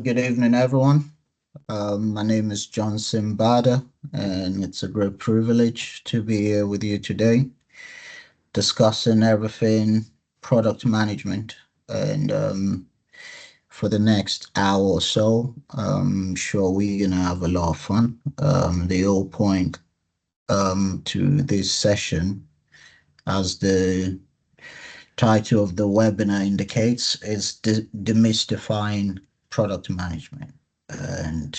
Good evening, everyone. My name is John Simbada, and it's a great privilege to be here with you today, discussing everything product management. And for the next hour or so, I'm sure we're gonna have a lot of fun. The whole point to this session, as the title of the webinar indicates, is demystifying product management. And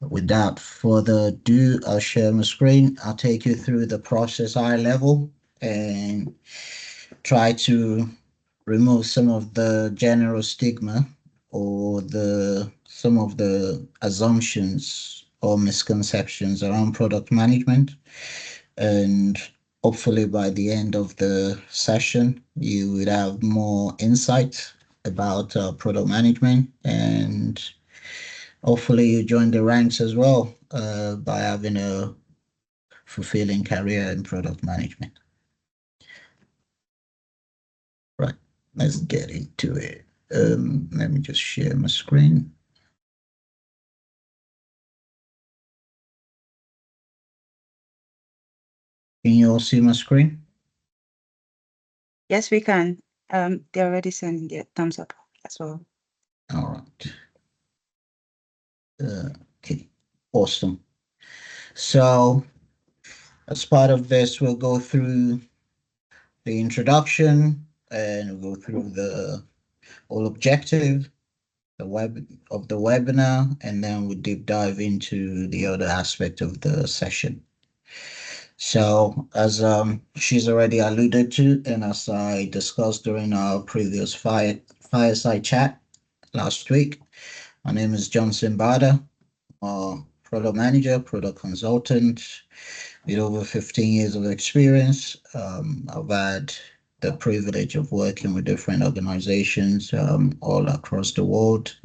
without further ado, I'll share my screen. I'll take you through the process high level and try to remove some of the general stigma or the some of the assumptions or misconceptions around product management. And hopefully by the end of the session, you would have more insight about product management, and hopefully you join the ranks as well by having a fulfilling career in product management. Right, let's get into it. Let me just share my screen. Can you all see my screen? Yes, we can. They're already sending their thumbs up as well. All right. Okay, awesome. So as part of this, we'll go through the introduction and we'll go through the whole objective of the webinar, and then we deep dive into the other aspect of the session. So, as she's already alluded to, and as I discussed during our previous fireside chat last week, my name is Johnson Bada, product manager, product consultant with over 15 years of experience. I've had the privilege of working with different organizations all across the world.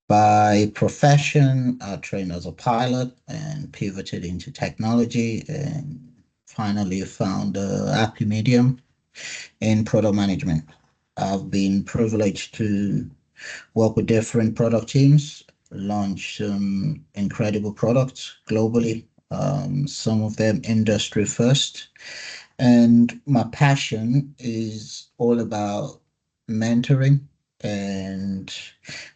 By profession, I trained as a pilot and pivoted into technology, and finally found a happy medium in product management. I've been privileged to work with different product teams, launch some incredible products globally, some of them industry first. And my passion is all about mentoring and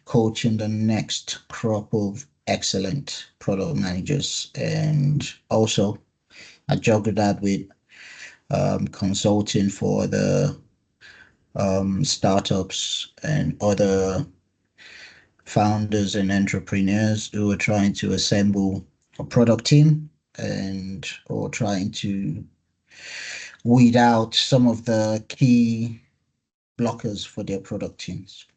coaching the next crop of excellent product managers. And also, I juggle that with consulting for the startups and other founders and entrepreneurs who are trying to assemble a product team and or trying to weed out some of the key blockers for their product teams.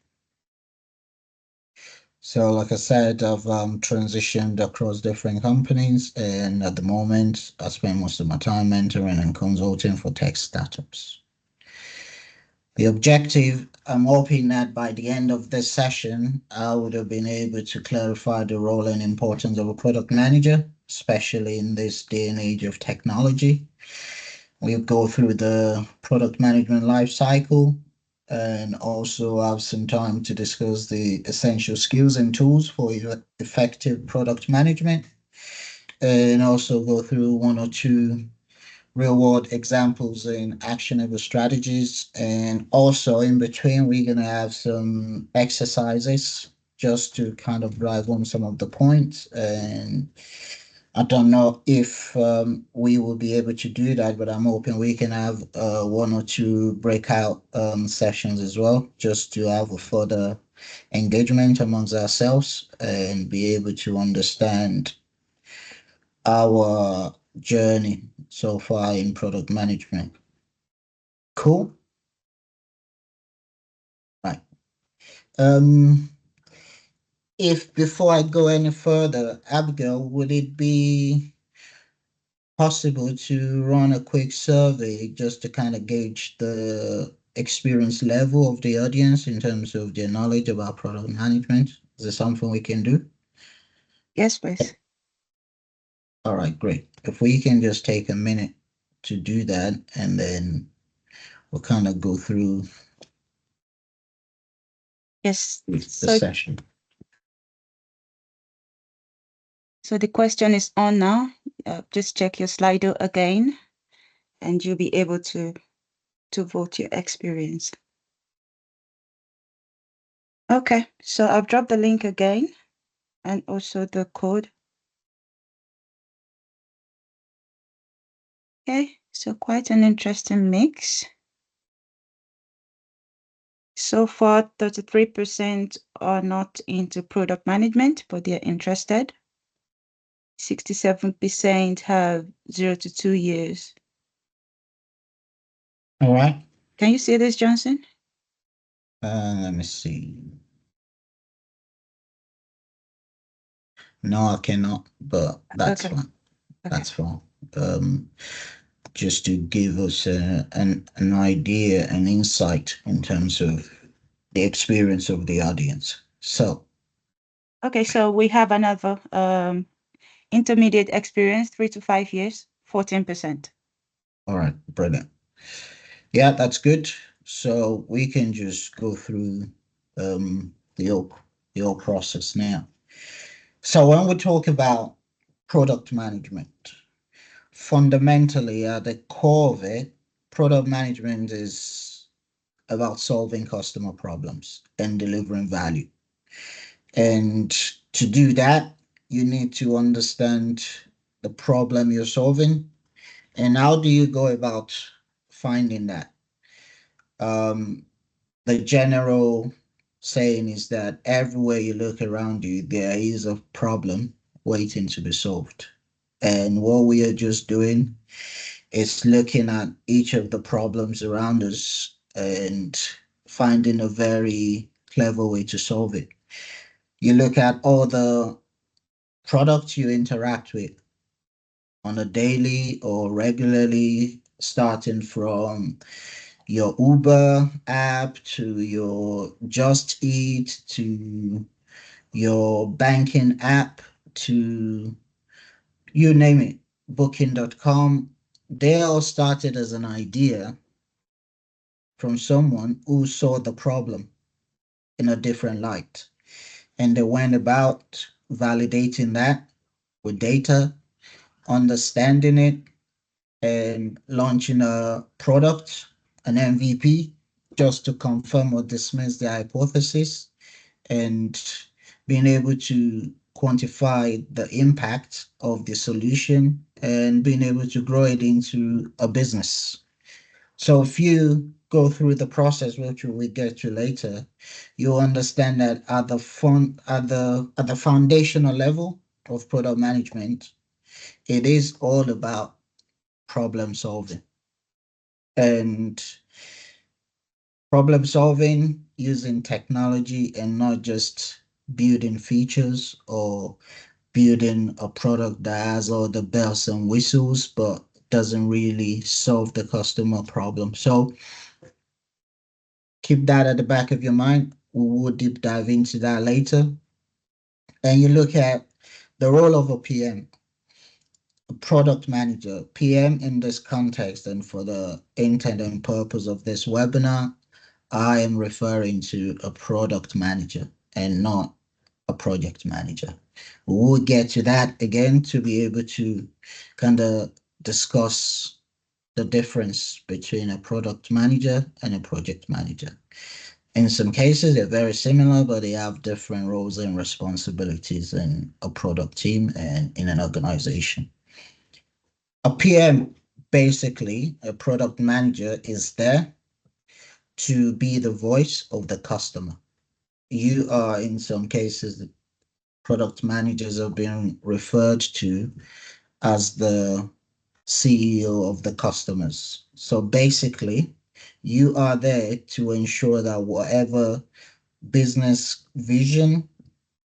So, like I said, I've transitioned across different companies, and at the moment, I spend most of my time mentoring and consulting for tech startups. The objective, I'm hoping that by the end of this session, I would have been able to clarify the role and importance of a product manager, especially in this day and age of technology. We'll go through the product management life cycle and also have some time to discuss the essential skills and tools for effective product management, and also go through one or two real world examples and actionable strategies. And also in between, we're going to have some exercises just to kind of drive home some of the points. And I don't know if we will be able to do that, but I'm hoping we can have one or two breakout sessions as well, just to have a further engagement amongst ourselves and be able to understand our journey so far in product management. Cool. Right. Um, if before I go any further, Abigail, would it be possible to run a quick survey just to kind of gauge the experience level of the audience in terms of their knowledge about product management? Is there something we can do? Yes, please. All right, great. If we can just take a minute to do that, and then we'll kind of go through Yes. the session. So the question is on now. Just check your Slido again, and you'll be able to vote your experience. Okay, so I've dropped the link again and also the code. Okay, so quite an interesting mix. So far, 33% are not into product management, but they're interested. 67% have 0 to 2 years. All right. Can you see this, Johnson? Let me see. No, I cannot, but that's Okay, fine. okay. That's fine. Um, just to give us an idea, an insight in terms of the experience of the audience. So, Okay, so we have another intermediate experience, 3 to 5 years, 14%. all right, brilliant. Yeah, that's good. So we can just go through the whole process now. So when we talk about product management, fundamentally at the core of it, product management is about solving customer problems and delivering value. And to do that, you need to understand the problem you're solving and how do you go about finding that. Um, the general saying is that everywhere you look around you, there is a problem waiting to be solved. And what we are just doing is looking at each of the problems around us and finding a very clever way to solve it. You look at all the products you interact with on a daily or regularly, starting from your Uber app to your Just Eat to your banking app to you name it, booking.com. They all started as an idea from someone who saw the problem in a different light. And they went about validating that with data, understanding it, and launching a product, an MVP, just to confirm or dismiss the hypothesis, and being able to quantify the impact of the solution and being able to grow it into a business. So if you go through the process, which we get to later, you'll understand that at the foundational level of product management, it is all about problem solving and problem solving using technology and not just building features or building a product that has all the bells and whistles but doesn't really solve the customer problem. So keep that at the back of your mind. We will deep dive into that later. And you look at the role of a PM, a product manager. PM in this context and for the intent and purpose of this webinar, I am referring to a product manager and not a project manager. We'll get to that again to be able to kind of discuss the difference between a product manager and a project manager. In some cases, they're very similar, but they have different roles and responsibilities in a product team and in an organization. A PM, basically, a product manager, is there to be the voice of the customer. You are, in some cases, the product managers are being referred to as the CEO of the customers. So basically, you are there to ensure that whatever business vision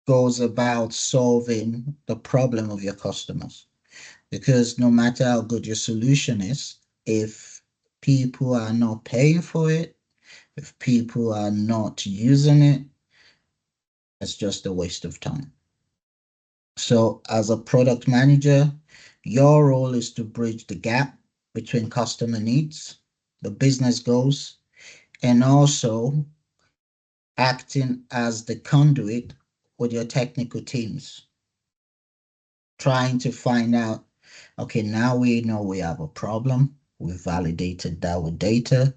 goes about solving the problem of your customers. Because no matter how good your solution is, if people are not paying for it, if people are not using it, it's just a waste of time. So, as a product manager, your role is to bridge the gap between customer needs, the business goals, and also acting as the conduit with your technical teams, trying to find out, okay, now we know we have a problem. We've validated that with data.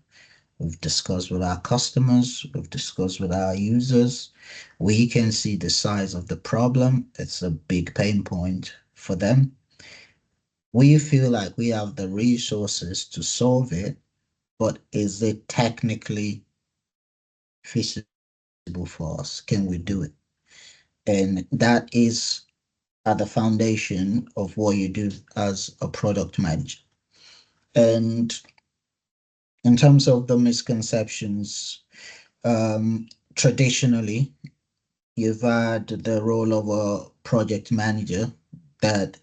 We've discussed with our customers. We've discussed with our users. We can see the size of the problem. It's a big pain point for them. We feel like we have the resources to solve it, but is it technically feasible for us? Can we do it? And that is at the foundation of what you do as a product manager. And in terms of the misconceptions, traditionally, you've had the role of a project manager. That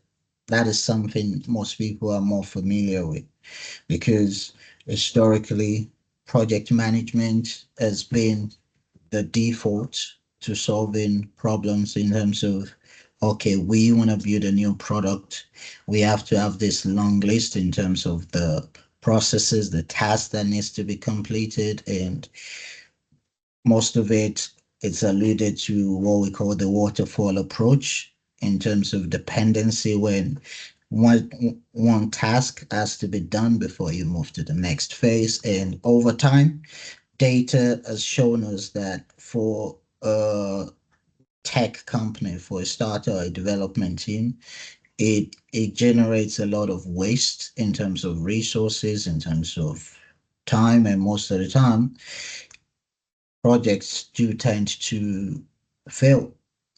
that is something most people are more familiar with because historically, project management has been the default to solving problems in terms of, okay, we want to build a new product. We have to have this long list in terms of the processes, the tasks that needs to be completed, and most of it it's alluded to what we call the waterfall approach in terms of dependency when one task has to be done before you move to the next phase. And over time, data has shown us that for a tech company, for a starter or a development team, it generates a lot of waste in terms of resources, in terms of time, and most of the time projects do tend to fail.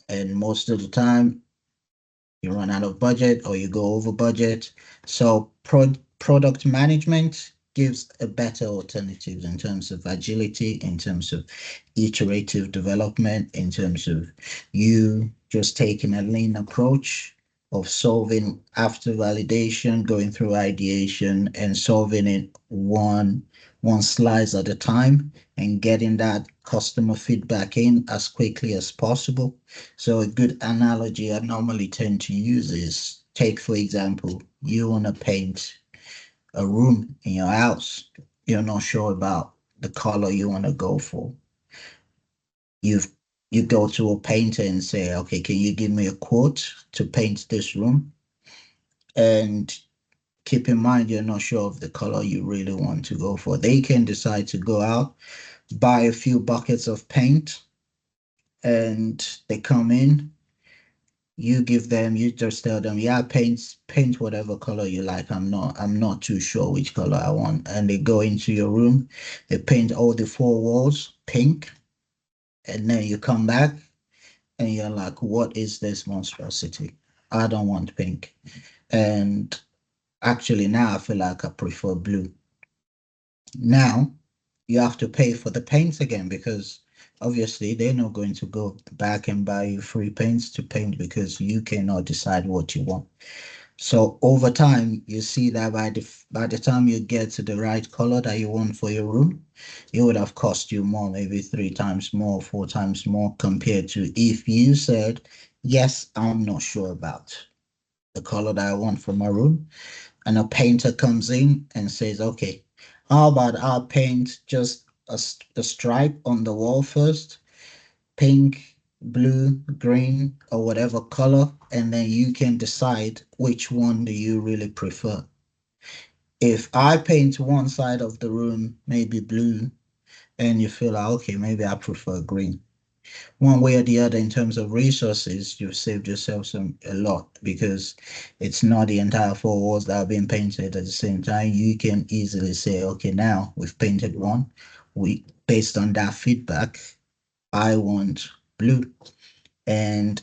And most of the time, you run out of budget or you go over budget. So product management gives a better alternative in terms of agility, in terms of iterative development, in terms of you just taking a lean approach of solving after validation, going through ideation and solving it one slice at a time and getting that customer feedback in as quickly as possible. So a good analogy I normally tend to use is take, for example, you want to paint a room in your house. You're not sure about the color you want to go for. You've you go to a painter and say, okay, can you give me a quote to paint this room? And keep in mind you're not sure of the color you really want to go for. They can decide to go out, buy a few buckets of paint, and they come in, you give them, you just tell them, yeah, paint whatever color you like. I'm not too sure which color I want. And they go into your room, they paint all the four walls pink, and then you come back and you're like, what is this monstrosity? I don't want pink. And actually now I feel like I prefer blue. Now you have to pay for the paints again because obviously they're not going to go back and buy you free paints to paint because you cannot decide what you want. So over time, you see that by the time you get to the right color that you want for your room, it would have cost you more, maybe three times more, four times more compared to if you said, yes, I'm not sure about the color that I want for my room. And a painter comes in and says, okay, how about I paint just a stripe on the wall first, pink, blue, green, or whatever color, and then you can decide which one do you really prefer. If I paint one side of the room, maybe blue, and you feel like, okay, maybe I prefer green. One way or the other, in terms of resources, you've saved yourself a lot because it's not the entire four walls that are being painted at the same time. You can easily say, okay, now we've painted one. We based on that feedback, I want blue. And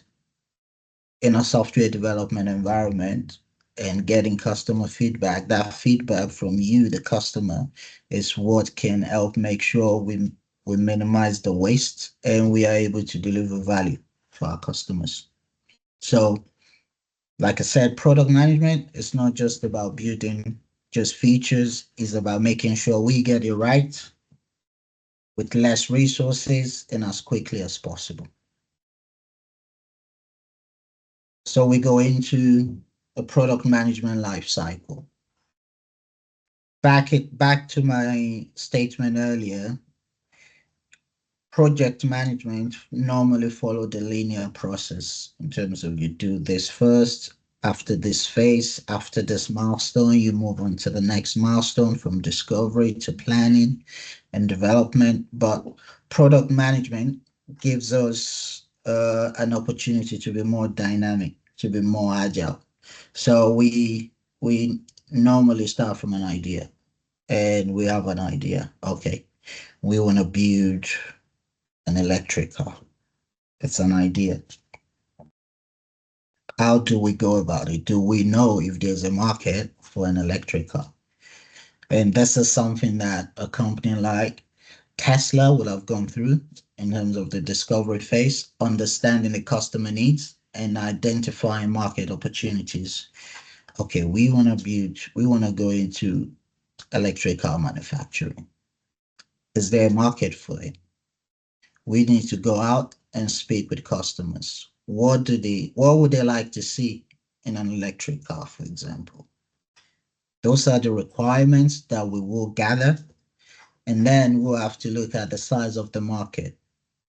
in a software development environment and getting customer feedback, that feedback from you, the customer, is what can help make sure we minimize the waste and we are able to deliver value for our customers. So, like I said, product management is not just about building just features, it's about making sure we get it right with less resources and as quickly as possible. So we go into a product management life cycle. Back to my statement earlier, project management normally follow the linear process in terms of you do this first, after this phase, after this milestone, you move on to the next milestone from discovery to planning and development. But product management gives us an opportunity to be more dynamic, to be more agile. So we normally start from an idea, and we have an idea. Okay, we want to build an electric car. It's an idea. How do we go about it? Do we know if there's a market for an electric car? And this is something that a company like Tesla will have gone through in terms of the discovery phase, understanding the customer needs and identifying market opportunities. Okay, we want to go into electric car manufacturing. Is there a market for it? We need to go out and speak with customers. What would they like to see in an electric car, for example? Those are the requirements that we will gather. And then we'll have to look at the size of the market.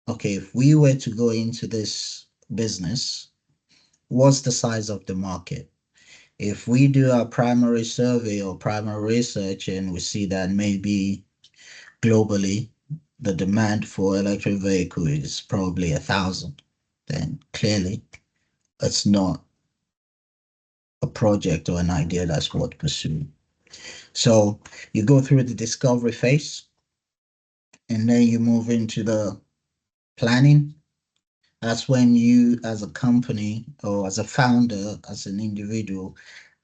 Okay, if we were to go into this business, what's the size of the market? If we do our primary survey or primary research and we see that maybe globally the demand for electric vehicle is probably 1,000, then clearly it's not a project or an idea that's worth pursuing. So you go through the discovery phase and then you move into the planning. That's when you, as a company or as a founder, as an individual,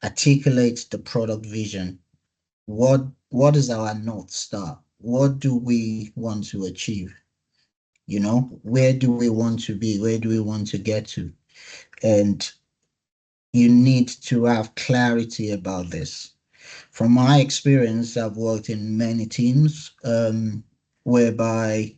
articulate the product vision. What is our North Star? What do we want to achieve? You know, where do we want to be? Where do we want to get to? And you need to have clarity about this. From my experience, I've worked in many teams whereby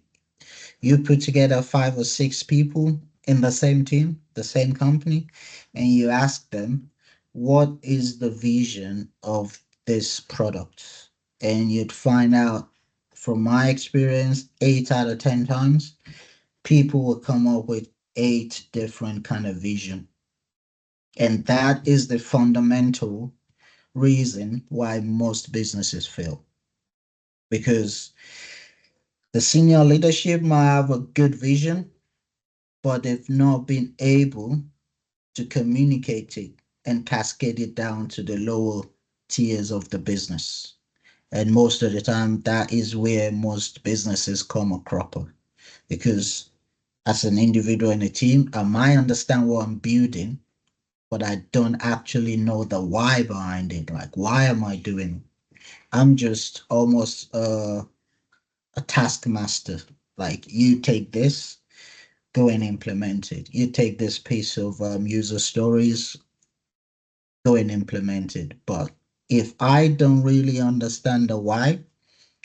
you put together 5 or 6 people in the same team, the same company, and you ask them, what is the vision of this product? And you'd find out, from my experience, 8 out of 10 times, people will come up with 8 different kind of vision. And that is the fundamental reason why most businesses fail. Because the senior leadership might have a good vision, but they've not been able to communicate it and cascade it down to the lower tiers of the business. And most of the time, that is where most businesses come a cropper. Because as an individual in a team, I might understand what I'm building, but I don't actually know the why behind it. Like, why am I doing it? I'm just almost a taskmaster. Like, you take this, go and implement it. You take this piece of user stories, go and implement it. But if I don't really understand the why,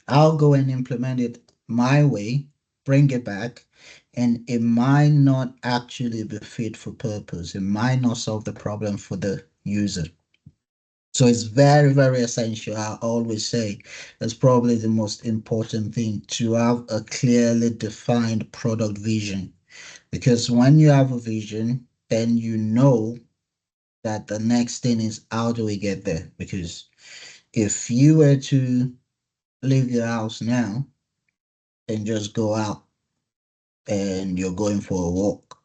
I'll go and implement it my way, bring it back, and it might not actually be fit for purpose. It might not solve the problem for the user. So it's very, very essential. I always say that's probably the most important thing, to have a clearly defined product vision. Because when you have a vision, then you know that the next thing is, how do we get there? Because if you were to leave your house now and just go out and you're going for a walk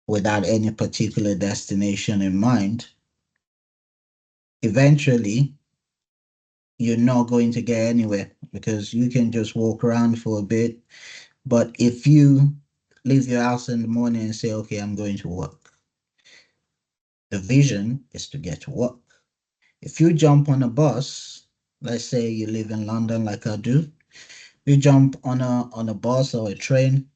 without any particular destination in mind, eventually you're not going to get anywhere, because you can just walk around for a bit. But if you leave your house in the morning and say, okay, I'm going to work, the vision is to get to work. If you jump on a bus, let's say you live in London like I do, you jump on a bus or a train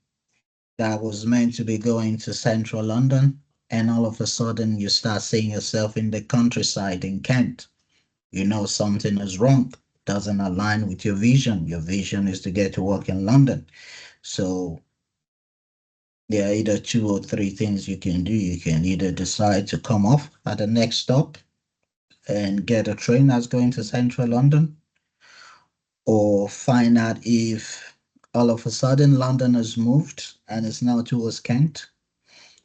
that was meant to be going to central London, and all of a sudden you start seeing yourself in the countryside in Kent. You know something is wrong, doesn't align with your vision. Your vision is to get to work in London. So there are either 2 or 3 things you can do. You can either decide to come off at the next stop and get a train that's going to central London, or find out if All of a sudden, London has moved and is now towards Kent,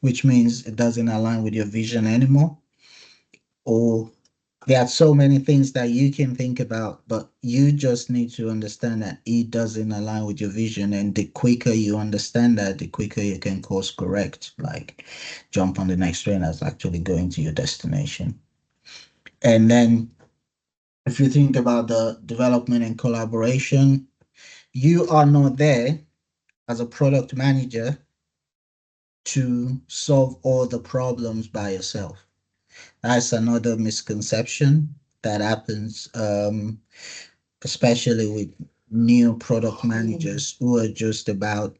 which means it doesn't align with your vision anymore. Or there are so many things that you can think about, but you just need to understand that it doesn't align with your vision. And the quicker you understand that, the quicker you can course correct, like jump on the next train that's actually going to your destination. And then if you think about the development and collaboration, you are not there as a product manager to solve all the problems by yourself. That's another misconception that happens, especially with new product managers who are just about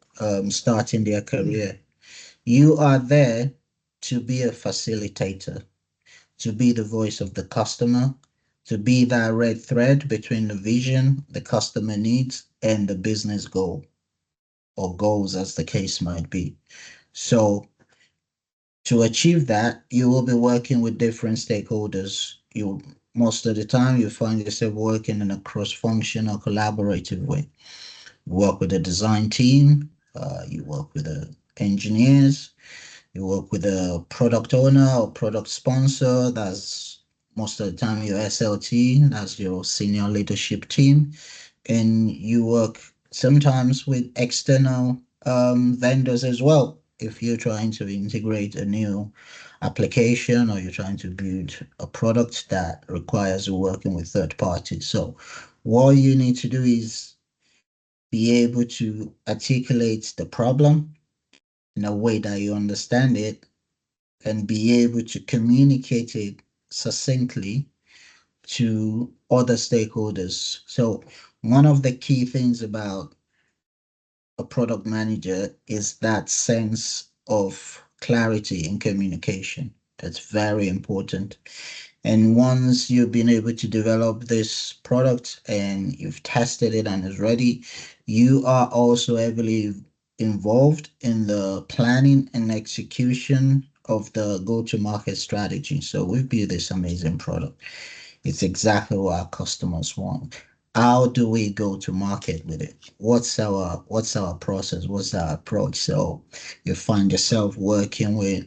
starting their career. You are there to be a facilitator, to be the voice of the customer, to be that red thread between the vision, the customer needs, and the business goal or goals, as the case might be. So, to achieve that, you will be working with different stakeholders. You most of the time you find yourself working in a cross-functional, collaborative way. You work with the design team, you work with the engineers, you work with a product owner or product sponsor. That's most of the time your SLT, that's your senior leadership team. And you work sometimes with external vendors as well. If you're trying to integrate a new application or you're trying to build a product that requires working with third parties. So, what you need to do is be able to articulate the problem in a way that you understand it and be able to communicate it succinctly to other stakeholders. So, one of the key things about a product manager is that sense of clarity in communication. That's very important. And once you've been able to develop this product and you've tested it and it's ready, you are also heavily involved in the planning and execution of the go-to-market strategy. So we've built this amazing product. It's exactly what our customers want. How do we go to market with it? What's our process? What's our approach? So you find yourself working with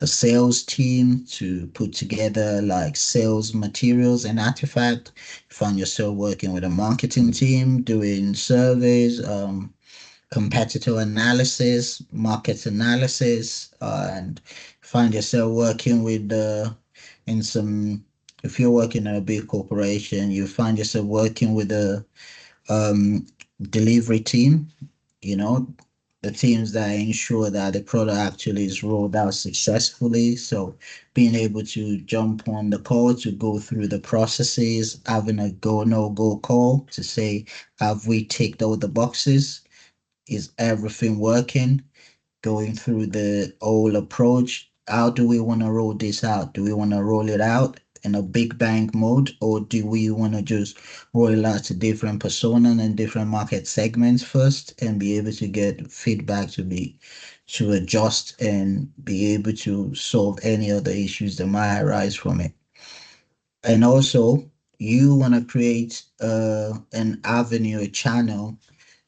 a sales team to put together like sales materials and artifact. You find yourself working with a marketing team doing surveys, competitor analysis, market analysis, and find yourself working with in some. If you're working at a big corporation, you find yourself working with a um, delivery team. You know, the teams that ensure that the product actually is rolled out successfully. So being able to jump on the call to go through the processes, having a go no go call to say, have we ticked all the boxes? Is everything working? Going through the whole approach. How do we want to roll this out? Do we want to roll it out in a big bang mode, or do we want to just roll it out to different personas and different market segments first and be able to get feedback to adjust and be able to solve any other issues that might arise from it? And also, you want to create an avenue, a channel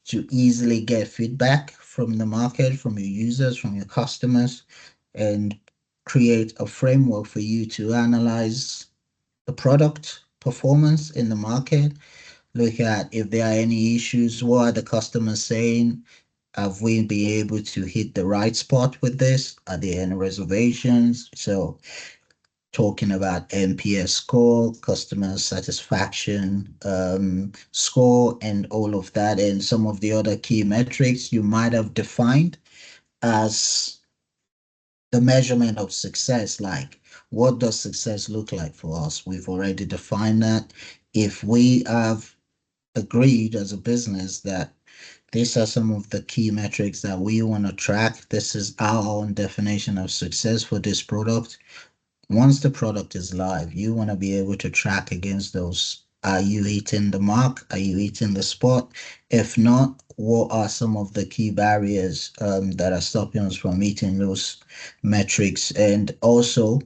to easily get feedback from the market, from your users, from your customers, and create a framework for you to analyze the product performance in the market. Look at if there are any issues, what are the customers saying? Have we been able to hit the right spot with this? Are there any reservations? So talking about NPS score, customer satisfaction score, and all of that, and some of the other key metrics you might have defined as the measurement of success. Like, what does success look like for us? We've already defined that. If we have agreed as a business that these are some of the key metrics that we want to track, this is our own definition of success for this product. Once the product is live, you want to be able to track against those. Are you hitting the mark? Are you hitting the spot? If not, what are some of the key barriers that are stopping us from meeting those metrics? And also,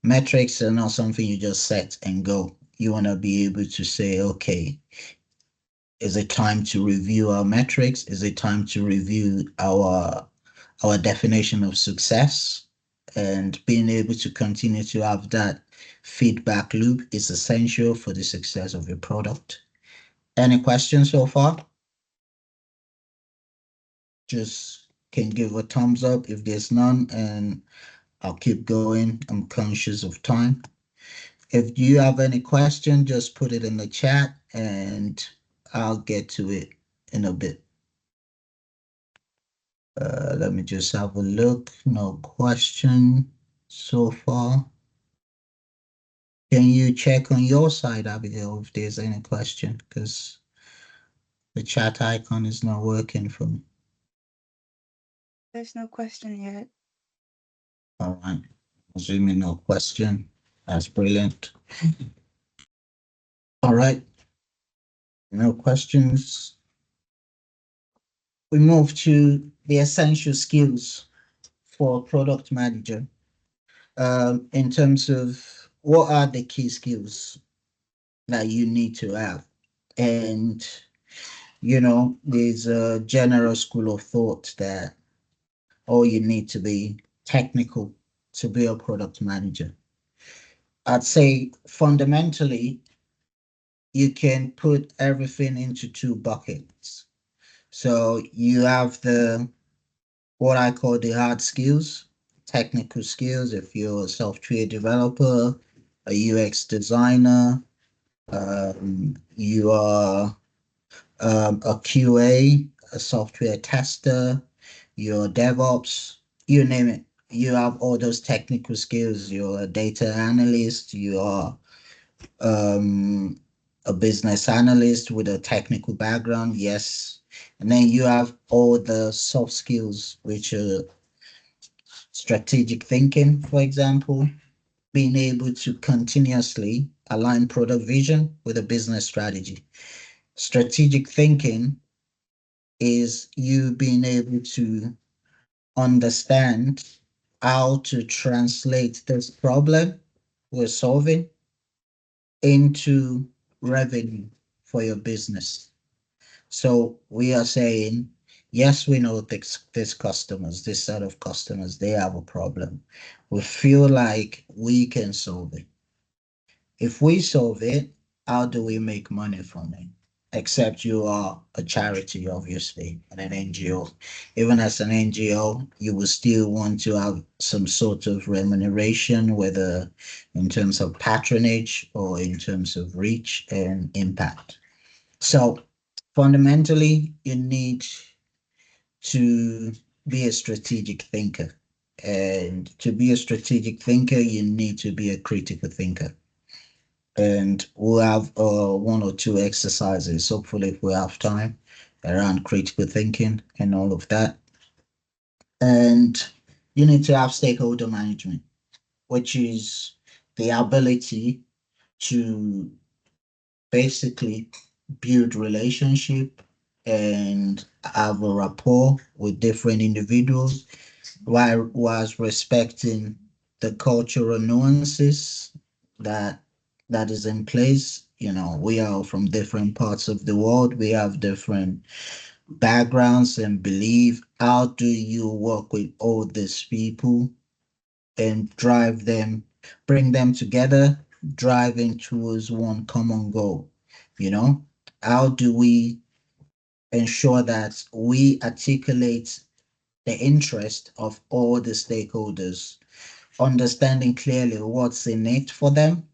metrics are not something you just set and go. You want to be able to say, okay, Is it time to review our metrics? Is it time to review our definition of success? And being able to continue to have that feedback loop is essential for the success of your product. Any questions so far? Just can give a thumbs up if there's none, and I'll keep going. I'm conscious of time. If you have any question, just put it in the chat and I'll get to it in a bit. Let me just have a look. No question so far. Can you check on your side, Abigail, if there's any question? Because the chat icon is not working for me. There's no question yet. All right. Assuming no question. That's brilliant. All right. No questions. We move to the essential skills for a product manager. In terms of what are the key skills that you need to have? And, there's a general school of thought that all you need to be technical to be a product manager. I'd say fundamentally, you can put everything into two buckets. So you have the what I call the hard skills, technical skills. If you're a software developer, a UX designer, you are a QA, a software tester, you're DevOps, you name it. You have all those technical skills. You're a data analyst, you are um, a business analyst with a technical background, yes. And then you have all the soft skills, which are strategic thinking, for example, being able to continuously align product vision with a business strategy. Strategic thinking is you being able to understand how to translate this problem we're solving into revenue for your business. So we are saying, yes, we know this customers, this set of customers, they have a problem. We feel like we can solve it. If we solve it, how do we make money from it? Except you are a charity, obviously, and an NGO. Even as an NGO, you will still want to have some sort of remuneration, whether in terms of patronage or in terms of reach and impact. So fundamentally, you need to be a strategic thinker. And to be a strategic thinker, you need to be a critical thinker. And we'll have one or two exercises, hopefully, if we have time, around critical thinking and all of that. And you need to have stakeholder management, which is the ability to basically build relationship and have a rapport with different individuals whilst respecting the cultural nuances that that is in place. We are from different parts of the world. We have different backgrounds and belief. How do you work with all these people and drive them, bring them together, driving towards one common goal? You know, how do we ensure that we articulate the interest of all the stakeholders, understanding clearly what's in it for them,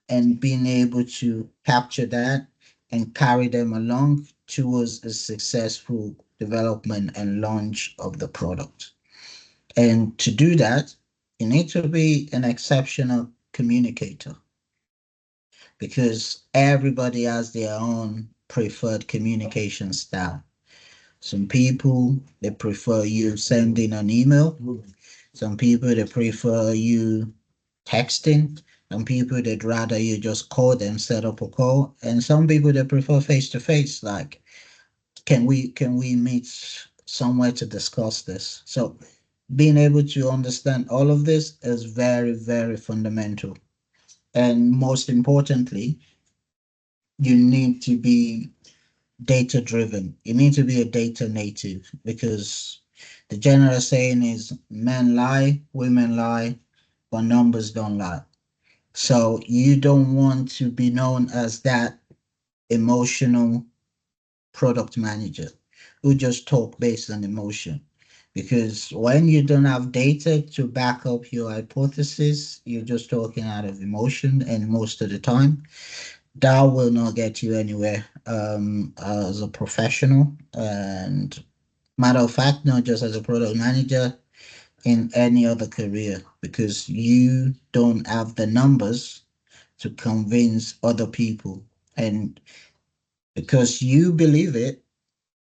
and being able to capture that and carry them along towards a successful development and launch of the product. And to do that, you need to be an exceptional communicator because everybody has their own preferred communication style. Some people they prefer you sending an email. Some people they prefer you texting. Some people they'd rather you just call them, set up a call, and some people they prefer face to face. Like, can we meet somewhere to discuss this? So being able to understand all of this is very, very fundamental. And most importantly, you need to be data driven. You need to be a data native because the general saying is men lie, women lie, but numbers don't lie. So you don't want to be known as that emotional product manager who just talk based on emotion. Because when you don't have data to back up your hypothesis, you're just talking out of emotion, and most of the time, that will not get you anywhere as a professional. And matter of fact, not just as a product manager, in any other career, because you don't have the numbers to convince other people. And because you believe it,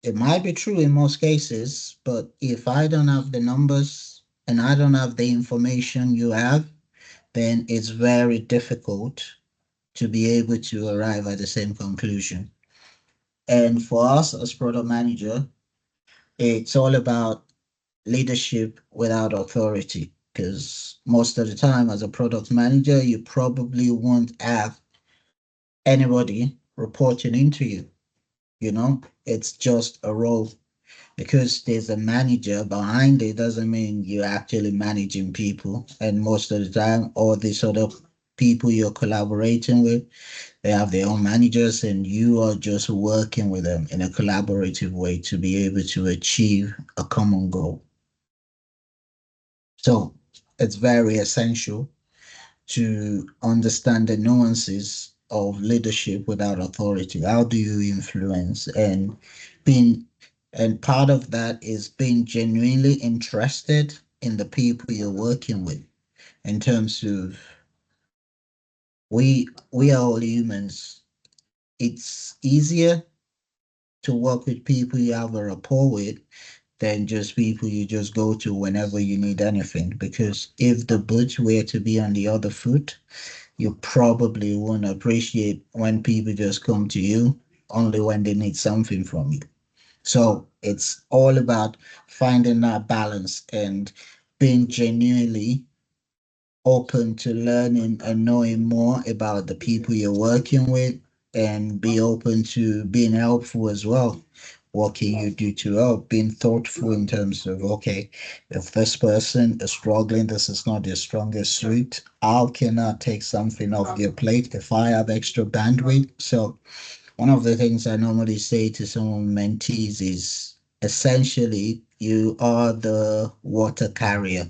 it might be true in most cases, but if I don't have the numbers and I don't have the information you have, then it's very difficult to be able to arrive at the same conclusion. And for us as product manager, it's all about leadership without authority. Because most of the time, as a product manager, you probably won't have anybody reporting into you. It's just a role. Because there's a manager behind it doesn't mean you're actually managing people. And most of the time, all these other people you're collaborating with, they have their own managers, and you are just working with them in a collaborative way to be able to achieve a common goal. So it's very essential to understand the nuances of leadership without authority. How do you influence? Being and part of that is being genuinely interested in the people you're working with. In terms of we are all humans. It's easier to work with people you have a rapport with than just people you just go to whenever you need anything. Because if the boot were to be on the other foot, you probably won't appreciate when people just come to you only when they need something from you. So it's all about finding that balance and being genuinely open to learning and knowing more about the people you're working with, and be open to being helpful as well. What can you do to help? Being thoughtful in terms of, okay, if this person is struggling, this is not their strongest suit. How can I take something off their plate if I have extra bandwidth? So one of the things I normally say to some of my mentees is essentially you are the water carrier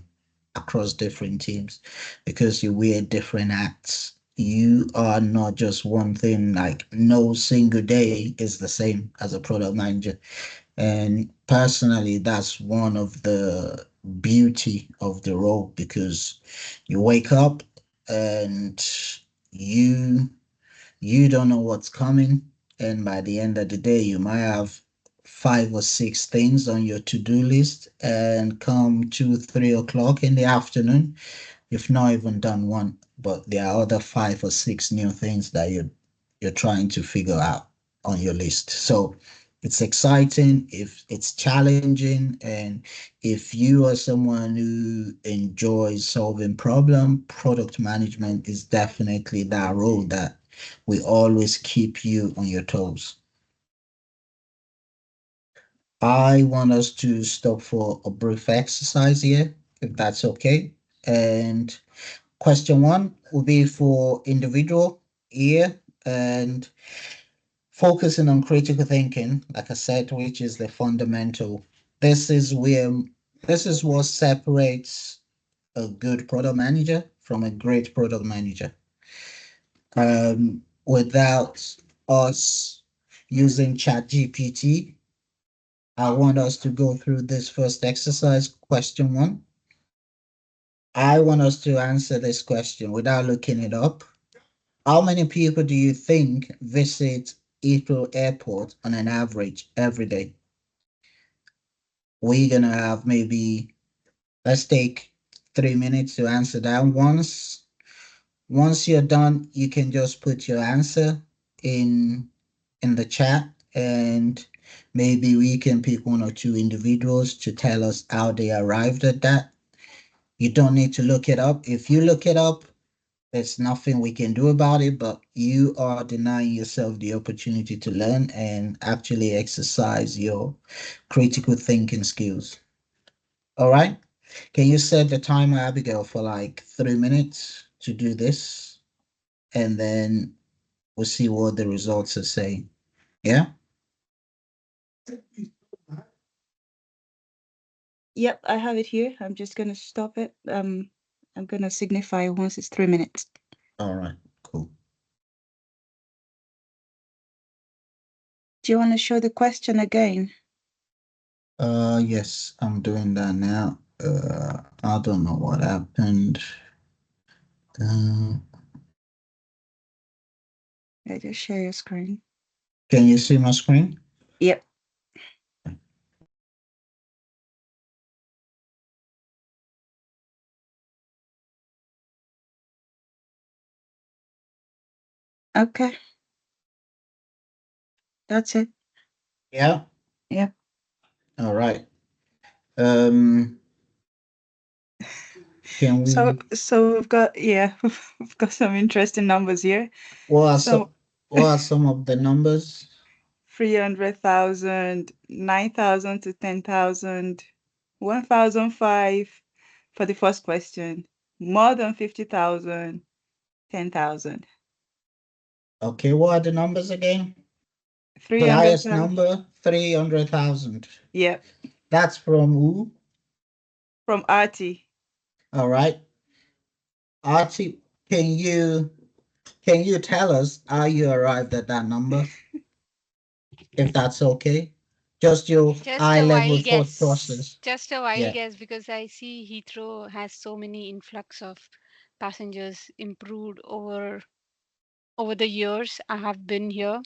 across different teams because you wear different hats. You are not just one thing, like no single day is the same as a product manager. And personally, that's one of the beauty of the role because you wake up and you you don't know what's coming. And by the end of the day, you might have 5 or 6 things on your to-do list. And come 2, 3 o'clock in the afternoon, you've not even done one. But there are other 5 or 6 new things that you're trying to figure out on your list. So it's exciting, if it's challenging, and if you are someone who enjoys solving problem, product management is definitely that role that we always keep you on your toes. I want us to stop for a brief exercise here, if that's okay. And question one will be for individual here, and focusing on critical thinking, like I said, which is the fundamental. This is where this is what separates a good product manager from a great product manager. Without us using ChatGPT, I want us to go through this first exercise, question one. I want us to answer this question without looking it up. How many people do you think visit Heathrow Airport on an average every day? We're gonna have maybe, let's take 3 minutes to answer that. Once you're done, you can just put your answer in in the chat, and maybe we can pick 1 or 2 individuals to tell us how they arrived at that. You don't need to look it up. If you look it up, There's nothing we can do about it, but you are denying yourself the opportunity to learn and actually exercise your critical thinking skills. All right? Can you set the timer, Abigail, for like 3 minutes to do this? And then we'll see what the results are saying. Yeah? Yep, I have it here. I'm just gonna stop it. I'm gonna signify once it's 3 minutes. All right, cool. Do you want to show the question again? Yes, I'm doing that now. I don't know what happened. Uh, Yeah, just share your screen. can you see my screen? Yep. Okay, that's it. Yeah. Yep. All right. Um, can So we? so we've got, yeah, we've got some interesting numbers here. What are So some? What are some of the numbers? 300,000, 9,000 to 10,000, 1,005 for the first question, more than 50,000, 10,000, Okay, what are the numbers again? The highest 300,000. number, 300,000. Yep, That's from who? from Artie. All right. Archie, can you tell us how you arrived at that number, if that's okay? Just your Just high a level wild thought guess. process. Just a wild Yeah, guess because I see Heathrow has so many influx of passengers improved over the years I have been here.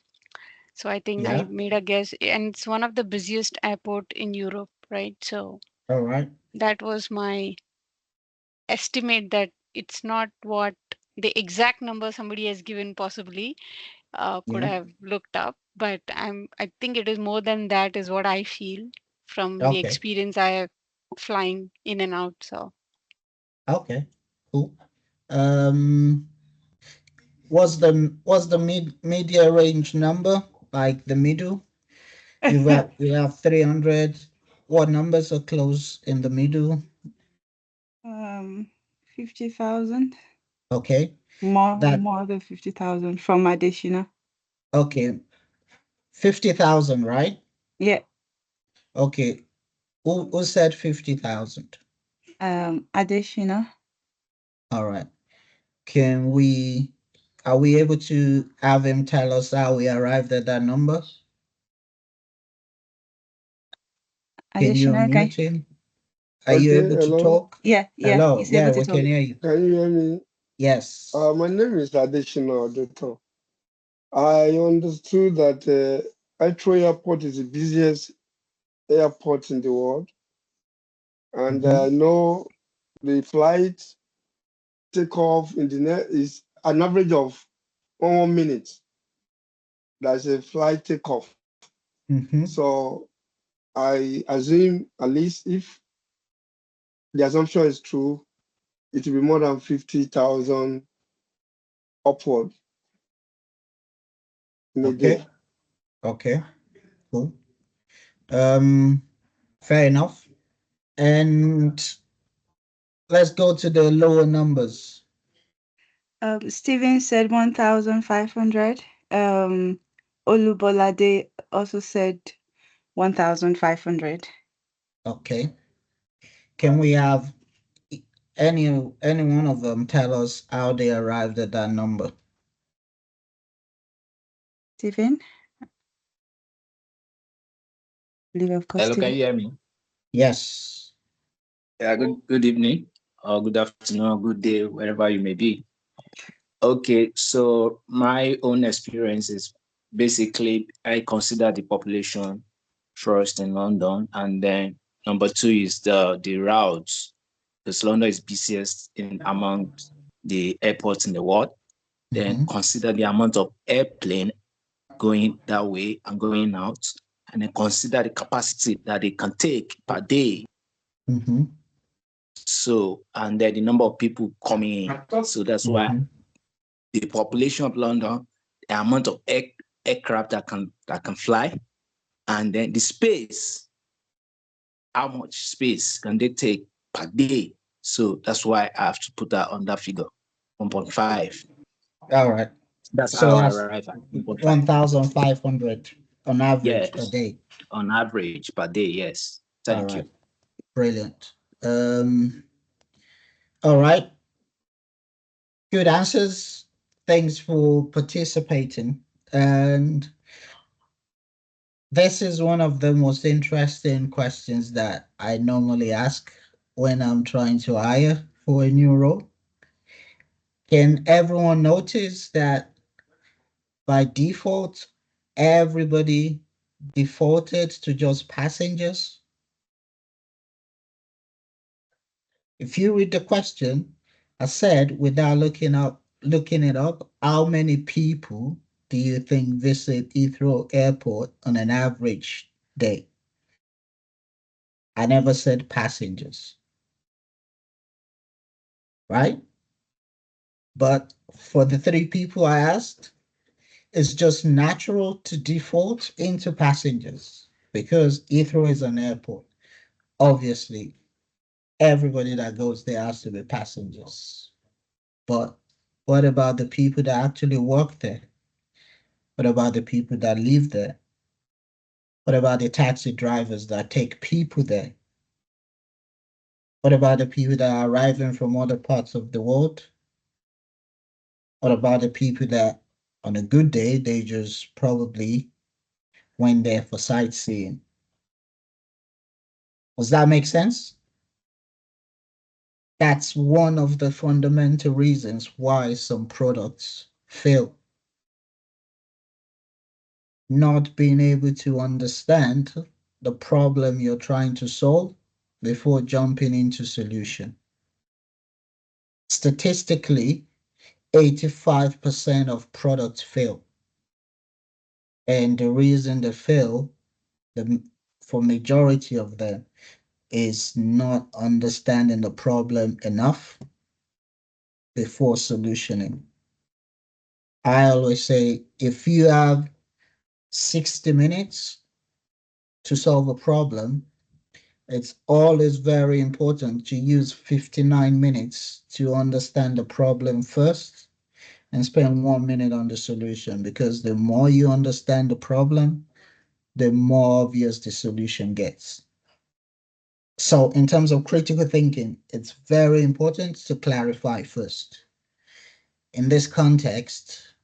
So I think I yeah. made a guess, and it's one of the busiest airport in Europe, right? So All right. that was my estimate that it's not what the exact number somebody has given possibly could Yeah. have looked up, but I think it is more than that is what I feel from the Okay. experience I have flying in and out. So Okay. Cool. Um, what's the media range number? Like the middle? You have 300. What numbers are close in the middle? um 50,000, Okay. more That more than 50,000 from Additional. okay. 50,000, right? Yeah, Okay. Who said 50,000? Additional. All right. Can we are we able to have him tell us how we arrived at that number? Can you Additional, unmute okay. him? Are you Okay, able to hello. talk? Yeah, yeah, Hello. he's Yeah, able to we talk. can hear you. Can you hear me? Yes. My name is Additional Adeton. I understood that Heathrow Airport is the busiest airport in the world, and Mm-hmm. I know the flight takeoff in the net is an average of 1 minute. That's a flight takeoff. Mm-hmm. So I assume at least if the assumption is true, it will be more than 50,000 upward in a day. Okay. Okay. Cool. Um, fair enough. And let's go to the lower numbers. Steven said 1,500. Olubolade also said 1,500. Okay. Can we have any one of them tell us how they arrived at that number? Steven, I believe of course Hello, can Steven. you hear me? Yes. Yeah, good evening, or good afternoon, or good day, wherever you may be. Okay, so my own experience is basically I consider the population first in London, and then number two is the routes, because London is busiest in among the airports in the world. Then Mm-hmm. consider the amount of airplane going that way and going out, and then consider the capacity that they can take per day. Mm-hmm. So, and then the number of people coming in. So that's why Mm-hmm. the population of London, the amount of aircraft that can fly, and then the space, how much space can they take per day? So that's why I have to put that on that figure, 1.5. All right. That's So how I that's arrive at 1.5. 1,500 on average a Yes, day. on average per day. Yes. All Thank you. right. Brilliant. All right. Good answers. Thanks for participating. And this is one of the most interesting questions that I normally ask when I'm trying to hire for a new role. Can everyone notice that by default, everybody defaulted to just passengers? If you read the question, I said without looking it up, how many people do you think visit Heathrow Airport on an average day? I never said passengers, right? But for the three people I asked, it's just natural to default into passengers because Heathrow is an airport. Obviously, everybody that goes there has to be passengers. But what about the people that actually work there? What about the people that live there? What about the taxi drivers that take people there? What about the people that are arriving from other parts of the world? What about the people that, on a good day, they just probably went there for sightseeing? Does that make sense? That's one of the fundamental reasons why some products fail. Not being able to understand the problem you're trying to solve before jumping into solution. Statistically, 85% of products fail. And the reason they fail, the, for majority of them, is not understanding the problem enough before solutioning. I always say if you have 60 minutes to solve a problem, it's always very important to use 59 minutes to understand the problem first and spend 1 minute on the solution because the more you understand the problem, the more obvious the solution gets. So, in terms of critical thinking, it's very important to clarify first. In this context,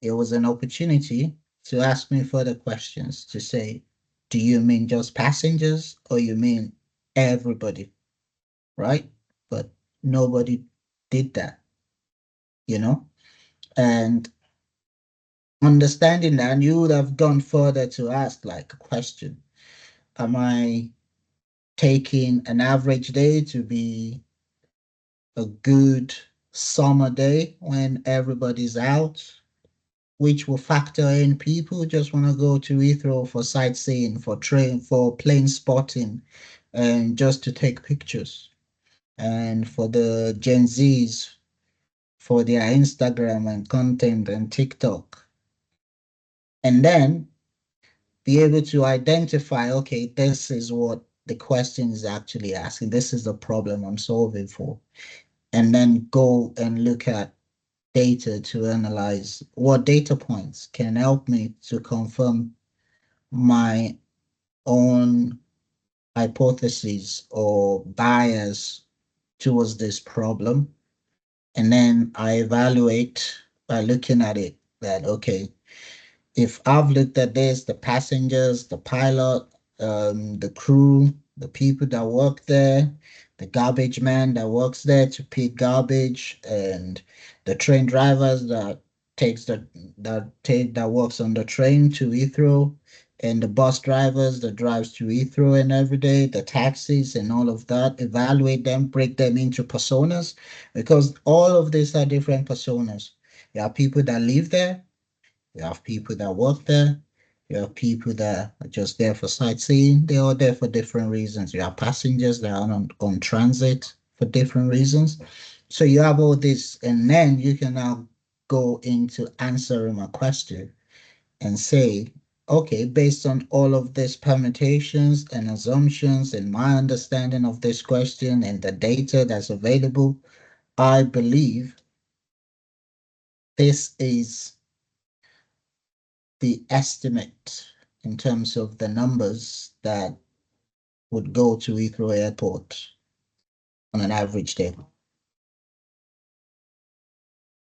it was an opportunity to ask me further questions to say, do you mean just passengers or you mean everybody? Right? But nobody did that, you know? And understanding that, you would have gone further to ask like a question. Am I taking an average day to be a good summer day when everybody's out, which will factor in people who just want to go to Heathrow for sightseeing, for plane spotting, and just to take pictures. And for the Gen Zs, for their Instagram and content and TikTok. And then be able to identify, okay, this is what the question is actually asking. This is the problem I'm solving for. And then go and look at data to analyze what data points can help me to confirm my own hypotheses or bias towards this problem. And then I evaluate by looking at it that, okay, if I've looked at this, the passengers, the pilot, the crew, the people that work there, the garbage man that works there to pick garbage, and the train drivers takes the that works on the train to Heathrow, and the bus drivers that drives to Heathrow and every day, the taxis and all of that, evaluate them, break them into personas, because all of these are different personas. There are people that live there, you have people that work there. You have people that are just there for sightseeing. They're all there for different reasons. You have passengers that are on transit for different reasons. So you have all this, and then you can now go into answering my question and say, okay, based on all of these permutations and assumptions and my understanding of this question and the data that's available, I believe this is the estimate in terms of the numbers that would go to Heathrow Airport on an average day.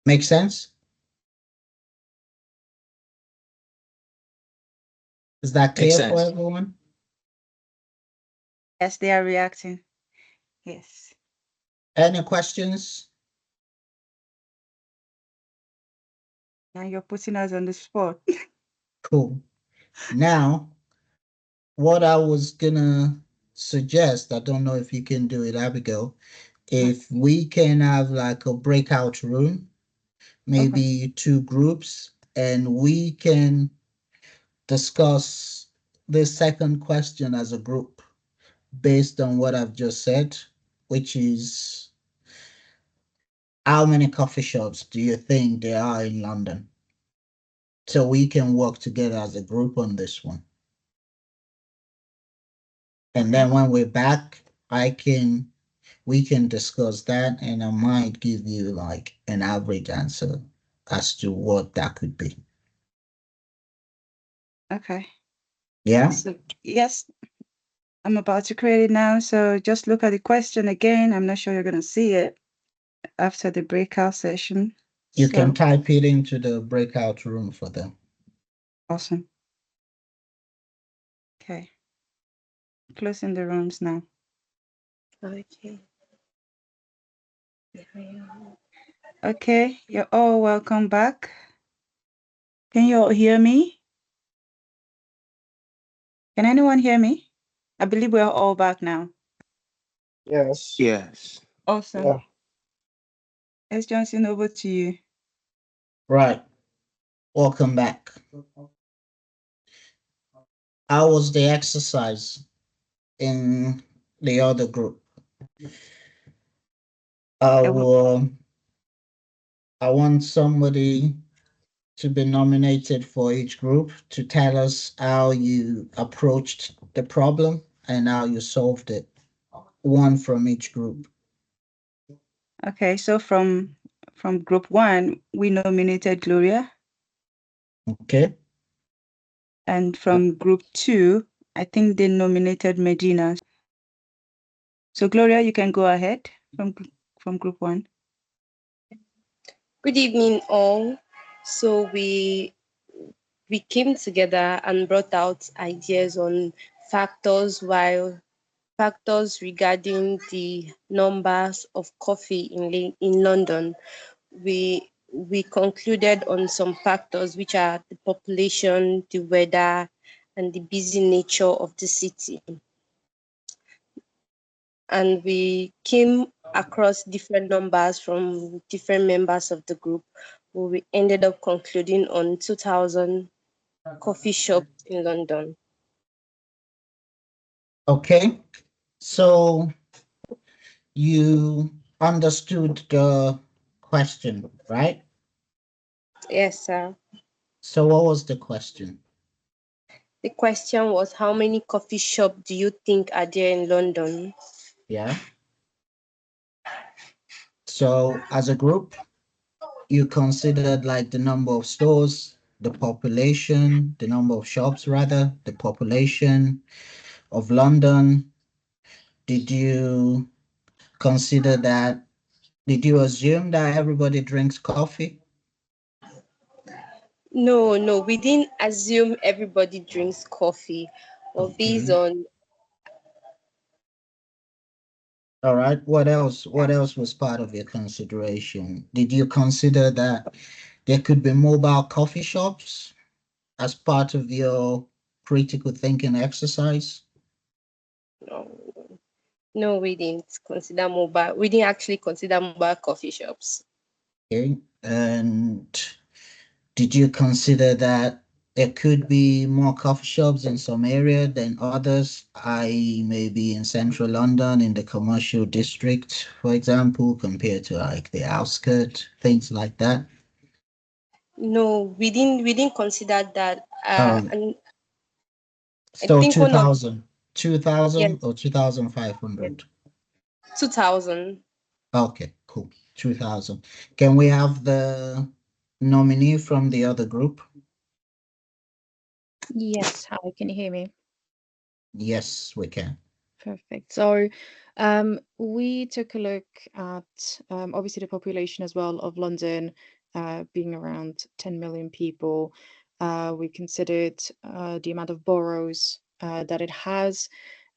Make sense? Is that Makes clear for sense. everyone? Yes, they are reacting. Yes. Any questions? Now you're putting us on the spot. Cool. Now, what I was gonna suggest, I don't know if you can do it, Abigail, if we can have like a breakout room, maybe two groups, and we can discuss the second question as a group based on what I've just said, which is how many coffee shops do you think there are in London? So we can work together as a group on this one. And then when we're back, we can discuss that and I might give you like an average answer as to what that could be. Okay. Yeah? So, yes, I'm about to create it now. So just look at the question again. I'm not sure you're going to see it after the breakout session. You So can type it into the breakout room for them. awesome. Okay. Closing the rooms now. Okay. Okay, you're all welcome back. Can you all hear me? Can anyone hear me? I believe we are all back now. Yes. Yes. Awesome. Yeah. S. Johnson, over to you. Right. Welcome back. How was the exercise in the other group? It wa- I want somebody to be nominated for each group to tell us how you approached the problem and how you solved it. One from each group. Okay, so from group one, we nominated Gloria. Okay. And from group two, I think they nominated Medina. So Gloria, you can go ahead from group one. Good evening, all. So we came together and brought out ideas on factors regarding the numbers of coffee in London. We concluded on some factors which are the population, the weather, and the busy nature of the city. And we came across different numbers from different members of the group. We ended up concluding on 2,000 coffee shops in London. Okay. So you understood the question, right? Yes, sir. So what was the question? The question was, how many coffee shops do you think are there in London? Yeah. So as a group, you considered like the number of stores, the population, the number of shops rather, the population of London. Did you consider that? Did you assume that everybody drinks coffee? No, we didn't assume everybody drinks coffee, or based Okay. on. All right. What else? What else was part of your consideration? Did you consider that there could be mobile coffee shops as part of your critical thinking exercise? No, we didn't consider mobile. We didn't actually consider mobile coffee shops. Okay. And did you consider that there could be more coffee shops in some area than others. I may be in central London in the commercial district, for example, compared to like the outskirts, things like that. No, we didn't consider that. Um, And I so think one of 2000, 2000 yes, or 2500. 2000. Okay, cool. 2000. Can we have the nominee from the other group? Yes, hi, can you hear me? Yes, we can. Perfect. So we took a look at obviously the population as well of London being around 10 million people. We considered the amount of boroughs that it has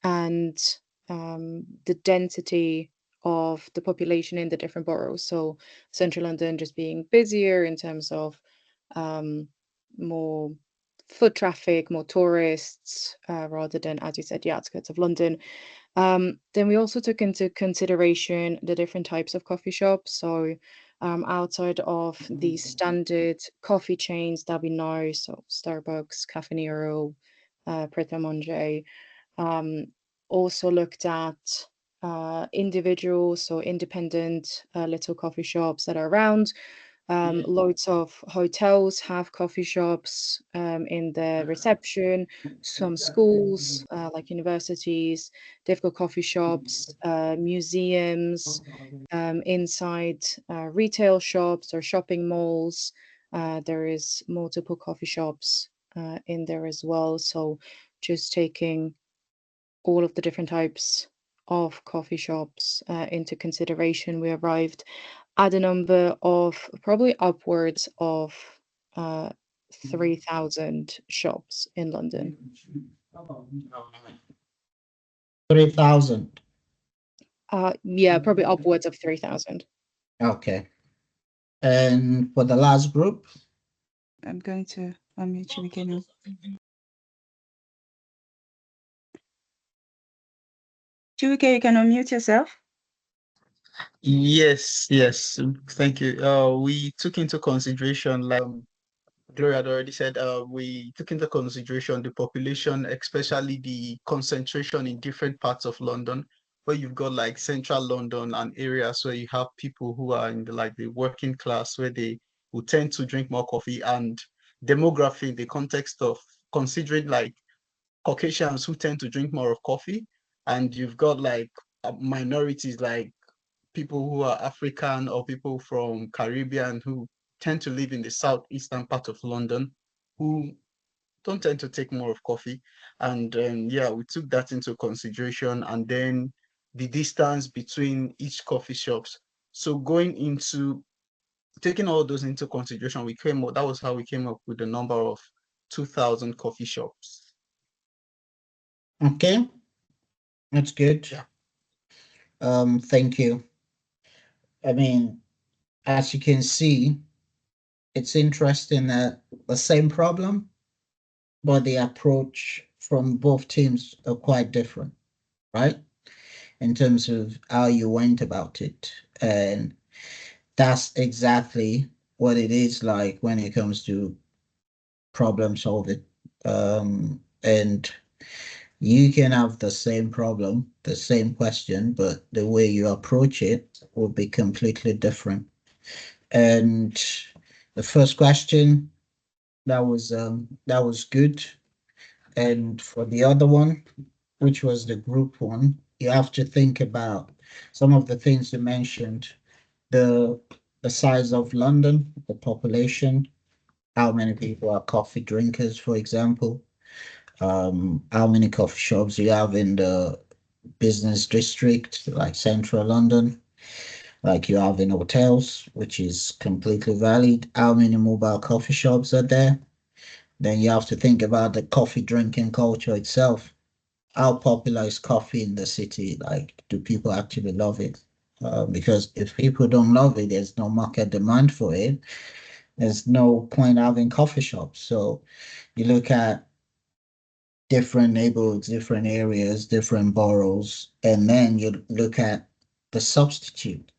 and the density of the population in the different boroughs. So central London just being busier in terms of um, more foot traffic, more tourists, rather than, as you said, the outskirts of London. Then we also took into consideration the different types of coffee shops. So outside of the standard coffee chains that we know, so Starbucks, Cafe Nero, Pret a Manger, um, also looked at individual, so independent little coffee shops that are around. Loads of hotels have coffee shops in the reception. Some schools, like universities, they've got coffee shops, museums, inside retail shops or shopping malls. There is multiple coffee shops in there as well. So just taking all of the different types of coffee shops into consideration, we arrived at a number of probably upwards of uh, 3,000 shops in London. 3000. Yeah, probably upwards of 3,000. Okay. And for the last group, I'm going to unmute you again now. Chiwike, you can unmute yourself. Yes, yes. Thank you. We took into consideration, like Gloria had already said, we took into consideration the population, especially the concentration in different parts of London, where you've got like central London and areas where you have people who are in the like the working class, where they who tend to drink more coffee, and demography in the context of considering like Caucasians who tend to drink more of coffee, and you've got like minorities like people who are African or people from Caribbean who tend to live in the southeastern part of London, who don't tend to take more of coffee. And yeah, we took that into consideration. And then the distance between each coffee shops. So going into taking all those into consideration, we came up, that was how we came up with the number of 2,000 coffee shops. okay, that's good. Yeah. Thank you. I mean, as you can see, it's interesting that the same problem, but the approach from both teams are quite different, right? In terms of how you went about it. And that's exactly what it is like when it comes to problem solving. And you can have the same problem, the same question, but the way you approach it will be completely different. And the first question, that was good. And for the other one, which was the group one, you have to think about some of the things you mentioned, the the size of London, the population, how many people are coffee drinkers, for example, how many coffee shops you have in the business district, like central London, like you have in hotels, which is completely valid. How many mobile coffee shops are there? Then you have to think about the coffee drinking culture itself. How popular is coffee in the city? Like, do people actually love it? Because if people don't love it, there's no market demand for it. There's no point having coffee shops. So you look at different neighborhoods, different areas, different boroughs, and then you look at the substitute,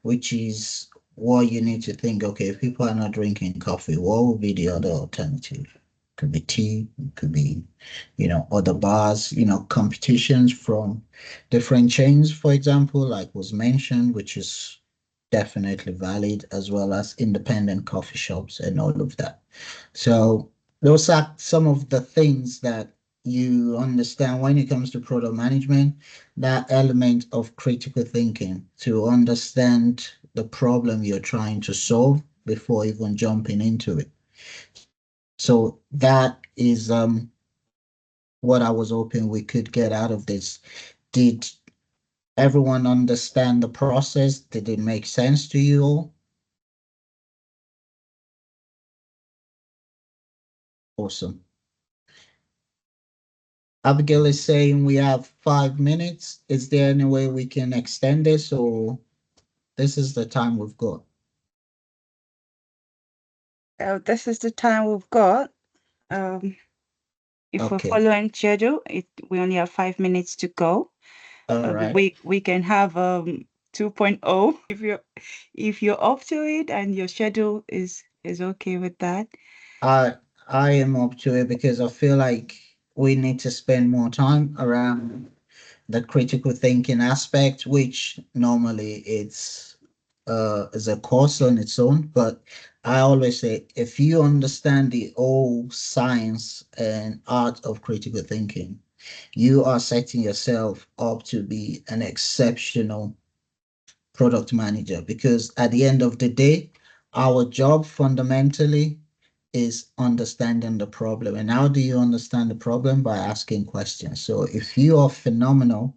which is what you need to think, okay, if people are not drinking coffee, what would be the other alternative? could be tea, it could be, other bars, competitions from different chains, for example, like was mentioned, which is definitely valid, as well as independent coffee shops and all of that. So those are some of the things that you understand when it comes to product management, that element of critical thinking to understand the problem you're trying to solve before even jumping into it. So that is what I was hoping we could get out of this. Did everyone understand the process? Did it make sense to you all? Awesome. Abigail is saying we have 5 minutes. Is there any way we can extend this, or this is the time we've got? This is the time we've got. Um, if we're Okay. following schedule, we only have 5 minutes to go. All right. We can have 2.0 if you're up to it and your schedule is okay with that. I I am up to it because I feel like we need to spend more time around the critical thinking aspect, which normally it's is a course on its own. But I always say if you understand the whole science and art of critical thinking, you are setting yourself up to be an exceptional product manager, because at the end of the day, our job fundamentally is understanding the problem. And how do you understand the problem? By asking questions. So if you are phenomenal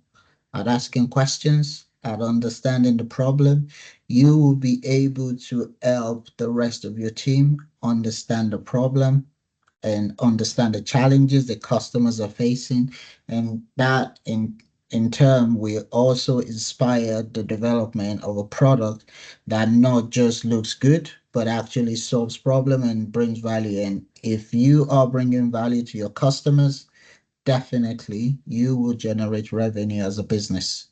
at asking questions, at understanding the problem, you will be able to help the rest of your team understand the problem and understand the challenges the customers are facing, and that in turn will also inspire the development of a product that not just looks good but actually solves problem and brings value. And if you are bringing value to your customers, definitely you will generate revenue as a business.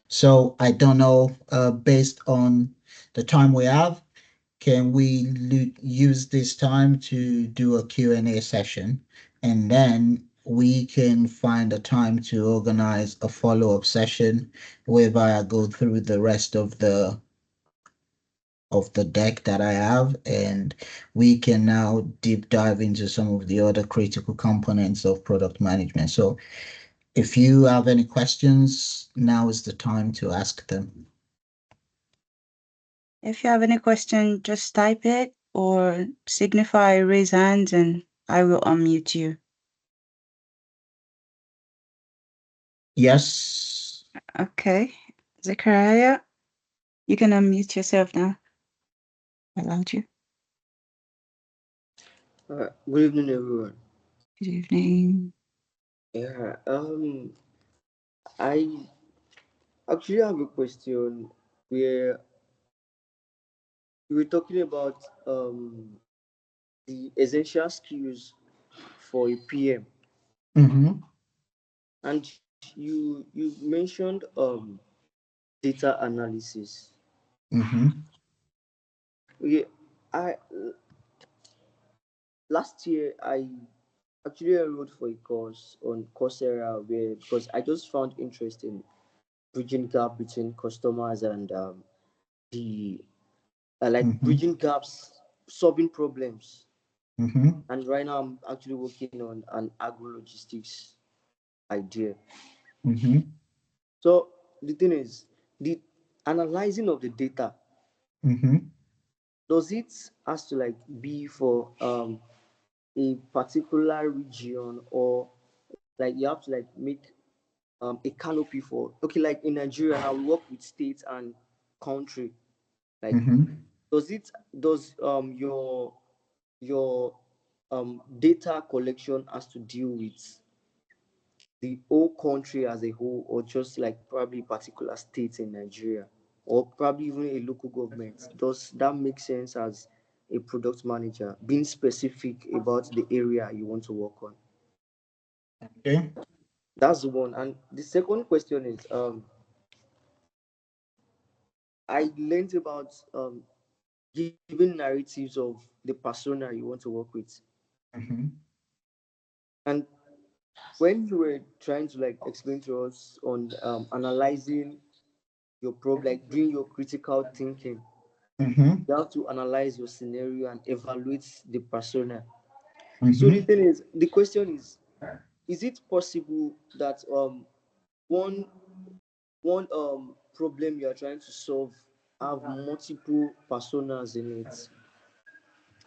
So I don't know, based on the time we have, can we use this time to do a Q&A session, and then we can find a time to organize a follow-up session whereby I go through the rest of the deck that I have, and we can now deep dive into some of the other critical components of product management. So if you have any questions, now is the time to ask them. If you have any question, just type it or signify raise hands and I will unmute you. Yes. Okay. Zachariah, you can unmute yourself now. I allowed you. Good evening, everyone. Good evening. Yeah, I actually have a question where we were talking about the essential skills for a PM, Mm-hmm. and you mentioned data analysis. Mm-hmm. Okay, I last year I actually enrolled for a course on Coursera where because I just found interest in bridging gap between customers and the like Mm-hmm. bridging gaps, solving problems. Mm-hmm. And right now, I'm actually working on an agro logistics idea. Mm-hmm. So the thing is, the analyzing of the data, Mm-hmm. does it has to like be for a particular region, or like you have to like make a canopy for, okay, like in Nigeria now we work with state and country. Like Mm-hmm. does your data collection has to deal with the whole country as a whole, or just like probably particular states in Nigeria, or probably even a local government? Does that make sense as a product manager, being specific about the area you want to work on? Okay. That's the one. And the second question is, I learned about giving narratives of the persona you want to work with. Mm-hmm. And when you were trying to like explain to us on analyzing your problem, like doing your critical thinking, Mm-hmm. you have to analyze your scenario and evaluate the persona. So Mm-hmm. the thing is, the question is it possible that one problem you are trying to solve have multiple personas in it,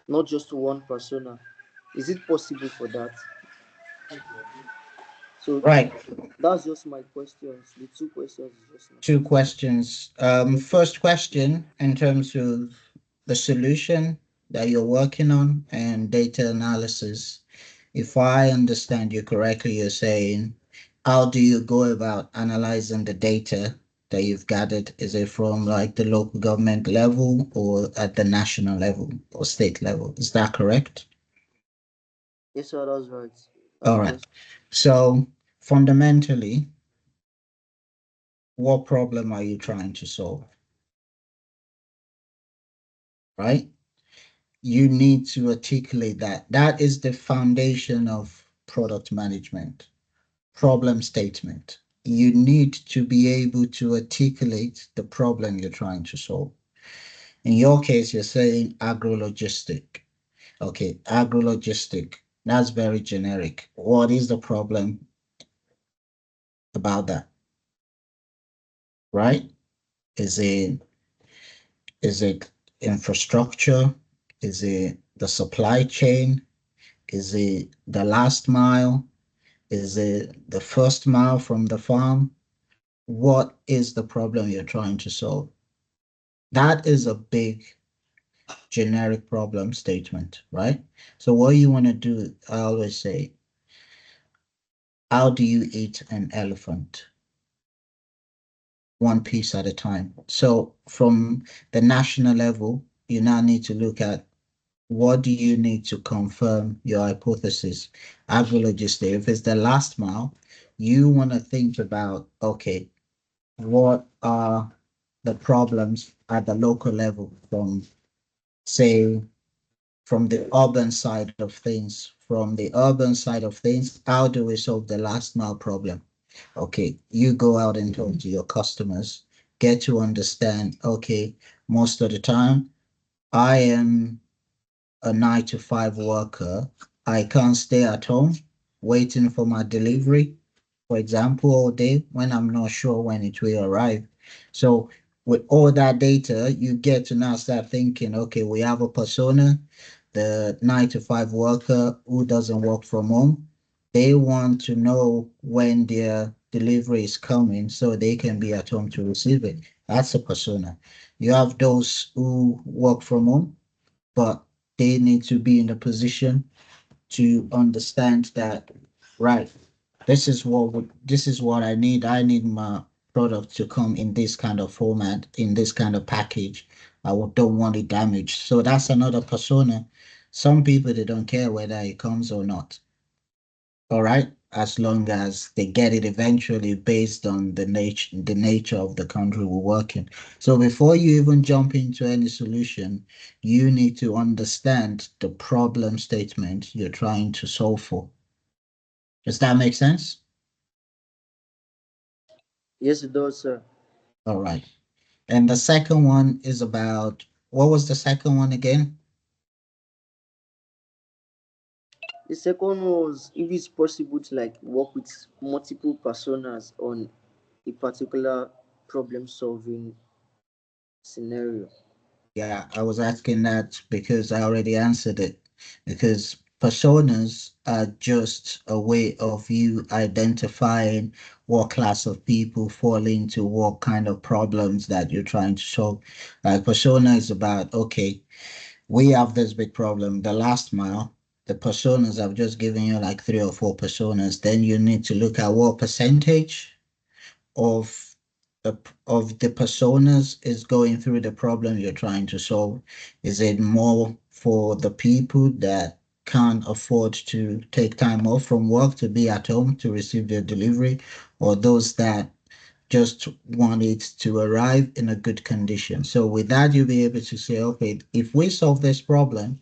not just one persona? Is it possible for that? So Right. that's just my questions. The two questions is just now. Two questions. First question in terms of the solution that you're working on and data analysis. If I understand you correctly, you're saying, how do you go about analyzing the data that you've gathered? Is it from like the local government level or at the national level or state level? Is that correct? Yes, sir, that's right. That's All the right. question. So fundamentally, what problem are you trying to solve? Right? You need to articulate that. That is the foundation of product management, problem statement. You need to be able to articulate the problem you're trying to solve. In your case, you're saying agrologistic. Okay, agrologistic. That's very generic. What is the problem about that? Right? Is it is it infrastructure? Is it the supply chain? Is it the last mile? Is it the first mile from the farm? What is the problem you're trying to solve? That is a big generic problem statement, right? So what you want to do, I always say, how do you eat an elephant? One piece at a time. So from the national level, you now need to look at what do you need to confirm your hypothesis? Agrologistic, if it's the last mile, you want to think about, okay, what are the problems at the local level from, say, from the urban side of things? From the urban side of things, how do we solve the last mile problem? Okay, you go out and talk to your customers, get to understand, okay, most of the time, I am a 9 to 5 worker. I can't stay at home waiting for my delivery, for example, all day when I'm not sure when it will arrive. So with all that data, you get to now start thinking, okay, we have a persona, the 9 to 5 worker who doesn't work from home. They want to know when their delivery is coming so they can be at home to receive it. That's a persona. You have those who work from home, but they need to be in a position to understand that, right, this is what I need. I need my product to come in this kind of format, in this kind of package. Don't want it damaged. So that's another persona. Some people they don't care whether it comes or not. All right, as long as they get it eventually based on the nature of the country we're working. So before you even jump into any solution, you need to understand the problem statement you're trying to solve for. Does that make sense? Yes, it does, sir. All right. And the second one is about, what was the second one again? The second was if it's possible to like work with multiple personas on a particular problem solving scenario. Yeah, I was asking that because I already answered it. Because personas are just a way of you identifying what class of people fall into what kind of problems that you're trying to solve. Like persona is about, okay, we have this big problem, the last mile. The personas, I've just given you like 3 or 4 personas. Then you need to look at what percentage of the personas is going through the problem you're trying to solve. Is it more for the people that can't afford to take time off from work to be at home to receive their delivery, or those that just want it to arrive in a good condition? So with that, you'll be able to say, okay, if we solve this problem,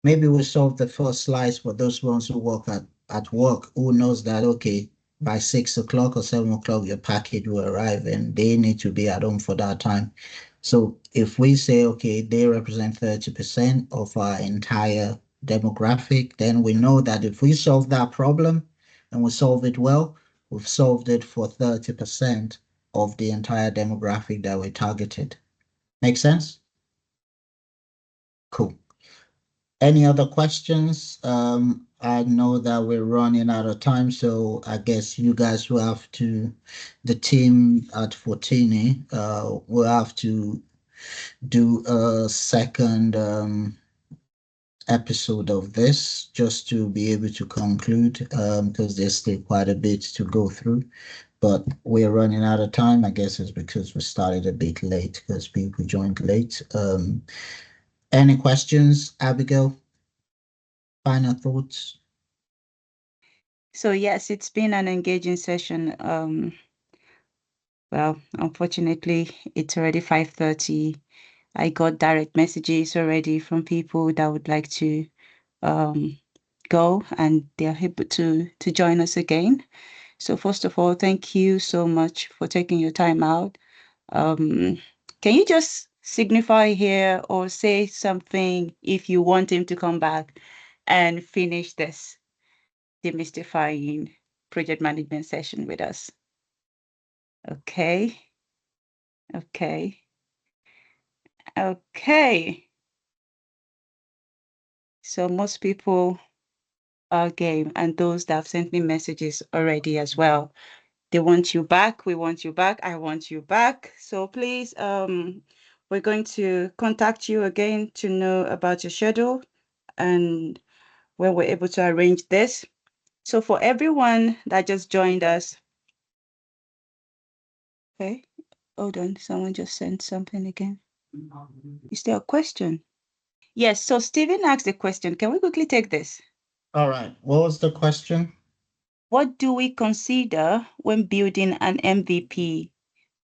maybe we solve the first slice for those ones who work at at work who knows that, okay, by 6 o'clock or 7 o'clock, your package will arrive and they need to be at home for that time. So if we say, okay, they represent 30% of our entire demographic, then we know that if we solve that problem and we solve it well, we've solved it for 30% of the entire demographic that we targeted. Make sense? Cool. Any other questions? I know that we're running out of time, so I guess you guys will have to, the team at Fortini, will have to do a second episode of this just to be able to conclude, because there's still quite a bit to go through. But we're running out of time. I guess it's because we started a bit late because people joined late. Any questions, Abigail? Final thoughts? So yes, it's been an engaging session. Well, unfortunately, it's already 5:30. I got direct messages already from people that would like to go, and they're able to join us again. So first of all, thank you so much for taking your time out. Can you just signify here or say something if you want him to come back and finish this demystifying project management session with us? Okay. Okay. Okay. So most people are game, and those that have sent me messages already as well. They want you back. We want you back. I want you back. So please, we're going to contact you again to know about your schedule and when we're able to arrange this. So for everyone that just joined us, okay, hold on, someone just sent something again. Is there a question? Yes, so Stephen asked a question. Can we quickly take this? All right. What was the question? What do we consider when building an MVP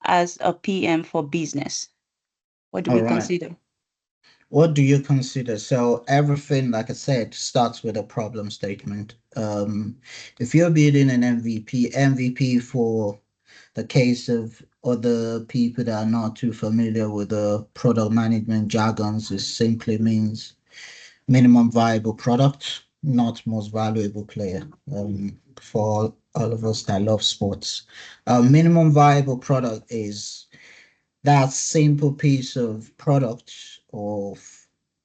as a PM for business? What do All we right. consider? What do you consider? So everything, like I said, starts with a problem statement. If you're building an MVP for the case of other people that are not too familiar with the product management jargons, it simply means minimum viable product, not most valuable player. For all of us that love sports, minimum viable product is that simple piece of product or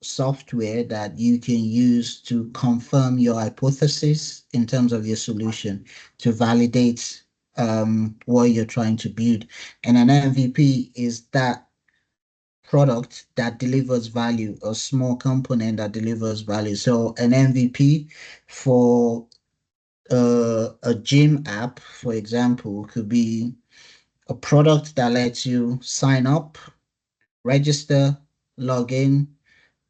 software that you can use to confirm your hypothesis in terms of your solution, to validate what you're trying to build. And an MVP is that product that delivers value, a small component that delivers value. So an MVP for a gym app, for example, could be a product that lets you sign up, register, log in,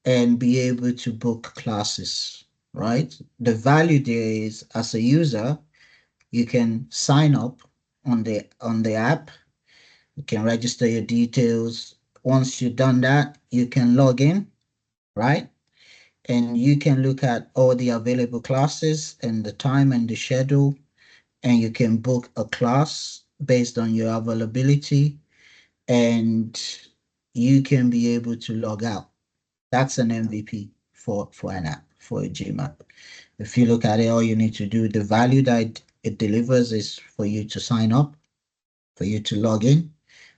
and be able to book classes, right? The value there is as a user, you can sign up on the app, you can register your details. Once you've done that, you can log in, right? And you can look at all the available classes and the time and the schedule, and you can book a class based on your availability, and you can be able to log out. That's an MVP for an app, for a gym app. If you look at it, all you need to do, the value that it delivers is for you to sign up, for you to log in,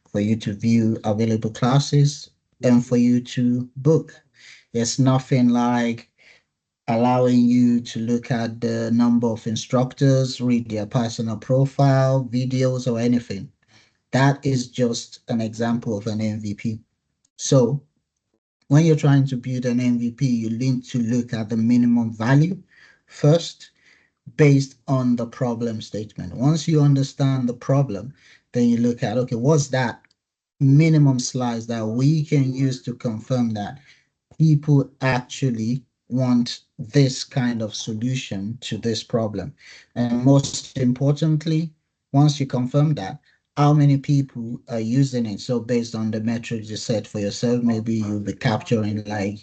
for you to view available classes, and for you to book. It's nothing like allowing you to look at the number of instructors, read their personal profile, videos, or anything. That is just an example of an MVP. So when you're trying to build an MVP, you need to look at the minimum value first based on the problem statement. Once you understand the problem, then you look at, okay, what's that minimum slice that we can use to confirm that people actually want this kind of solution to this problem. And most importantly, once you confirm that, how many people are using it? So based on the metrics you set for yourself, maybe you'll be capturing like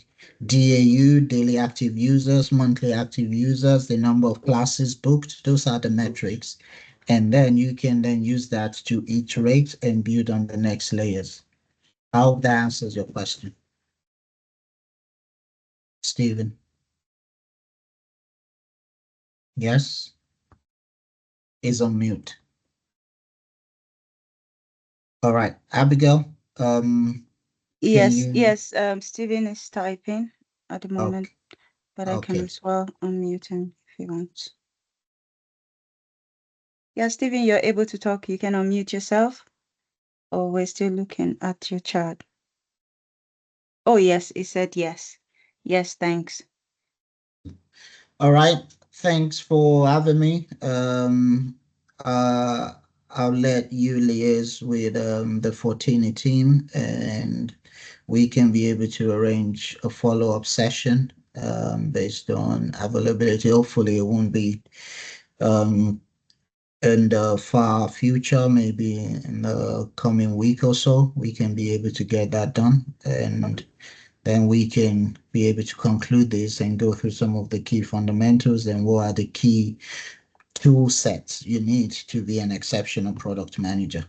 DAU, daily active users, monthly active users, the number of classes booked. Those are the metrics. And then you can then use that to iterate and build on the next layers. I hope that answers your question. Stephen. Yes, is on mute. All right, Abigail. Can Yes, you? yes. Stephen is typing at the moment, Okay, but I can okay. as well unmute him if you want. Yeah, Stephen, you're able to talk. You can unmute yourself, or we're still looking at your chat. Oh, yes, he said yes. Yes, thanks. All right. Thanks for having me. I'll let you liaise with the Fortini team, and we can be able to arrange a follow-up session based on availability. Hopefully, it won't be um, in the far future, maybe in the coming week or so. We can be able to get that done, and then we can be able to conclude this and go through some of the key fundamentals and what are the key tool sets you need to be an exceptional product manager.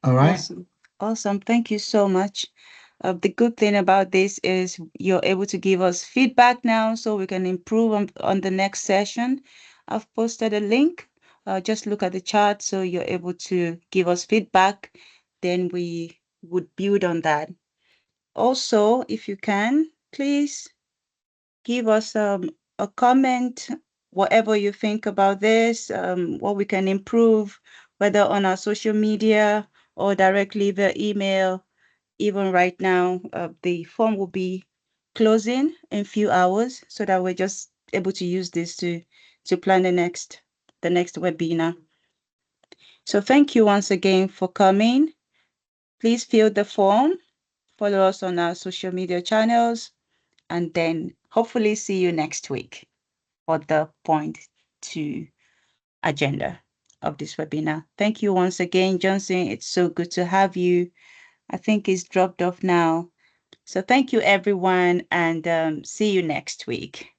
All right. Awesome. Awesome. Thank you so much. The good thing about this is you're able to give us feedback now so we can improve on the next session. I've posted a link. Just look at the chart so you're able to give us feedback. Then we would build on that. Also, if you can, please give us a comment, whatever you think about this, what we can improve, whether on our social media or directly via email. Even right now, the form will be closing in a few hours so that we're just able to use this to plan the next webinar. So thank you once again for coming. Please fill the form, follow us on our social media channels, and then hopefully see you next week for the point two agenda of this webinar. Thank you once again, Johnson. It's so good to have you. I think it's dropped off now. So thank you, everyone, and see you next week.